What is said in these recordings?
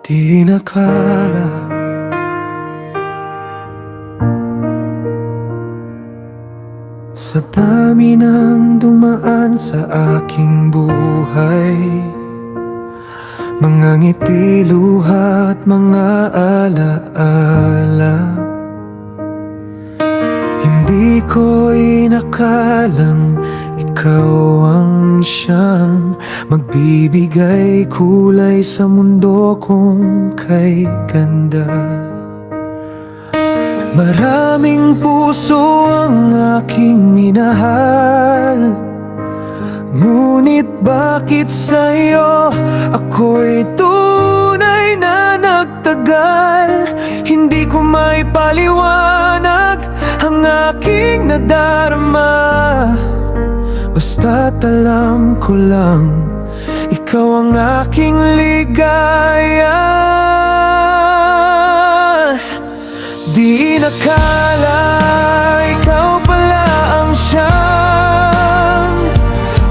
Di nakala sa dami ng dumaan sa aking buhay, mga ngiti, luha at mga alaala. Hindi ko inakalang ikaw ang siyang magbibigay kulay sa mundo kong kay ganda. Maraming puso ang aking minahal, ngunit bakit sa'yo ako'y tunay na nagtagal? Hindi ko may paliwanag ang aking nadarama, basta't alam ko lang ikaw ang aking ligaya. Di nakala ikaw pala ang siyang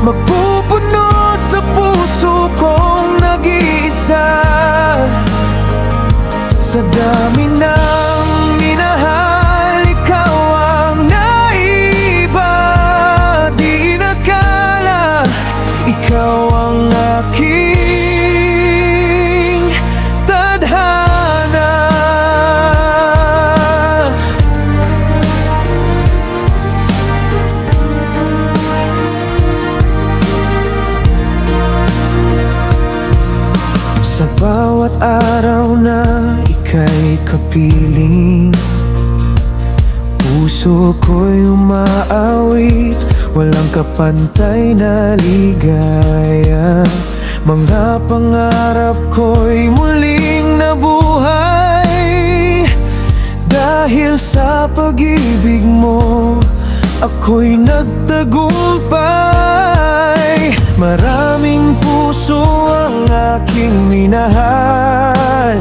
magpupuno sa puso kong nag-iisa. Sa dami ng minahal, ikaw ang naiba. Di nakala ikaw ang aking tadhana. Sa bawat araw na ika'y kapiling, puso ko'y umaawit, walang kapantay na ligaya. Mga pangarap ko'y muling nabuhay, dahil sa pag-ibig mo ako'y nagtagumpay. Maraming puso ang aking minahal,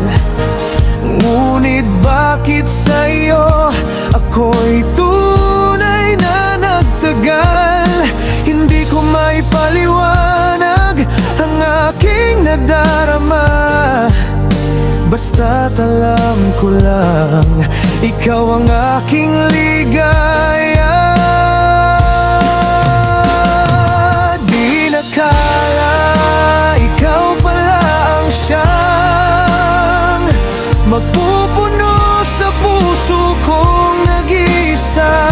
ngunit bakit sa'yo ako'y tunay na nagtagal? Hindi ko may paliwanag ang aking nadarama, basta't alam ko lang ikaw ang aking ligaya. Di nakala ikaw pala ang siyang magpupuno sa puso kong nag-iisa.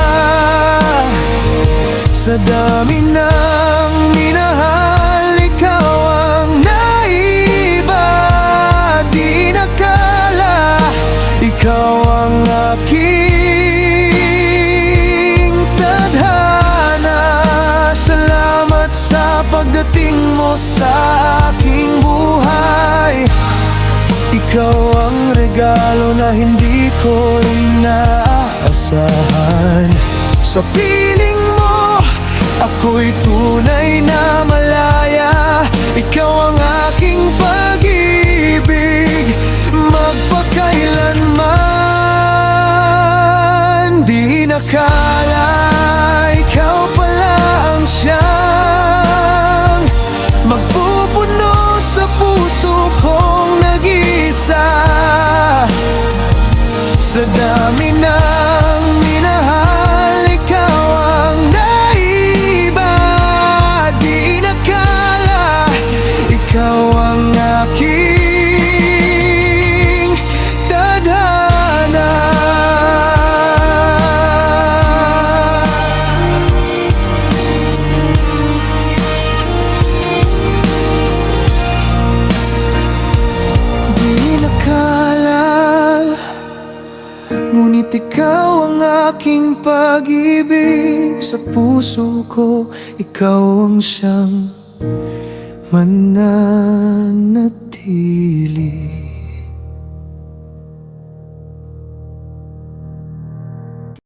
Sa dami ng minahal, ikaw ang naiba. Di nakala ikaw ang aking tadhana. Salamat sa pagdating mo sa aking buhay. Ikaw ang regalo na hindi ko inaasahan. Sa piling mo ako'y tunay na malaya. Ikaw ang aking pag-ibig magpakailanman. Di nakala ikaw pala ang siyang magpupuno sa puso kong nag-iisa. Sa dami ng minahal, ikaw ang naiba. Di nakala ikaw ang aking tadhana. Di nakala, ngunit ikaw ang aking pag-ibig. Sa puso ko, ikaw ang siyang mananatili.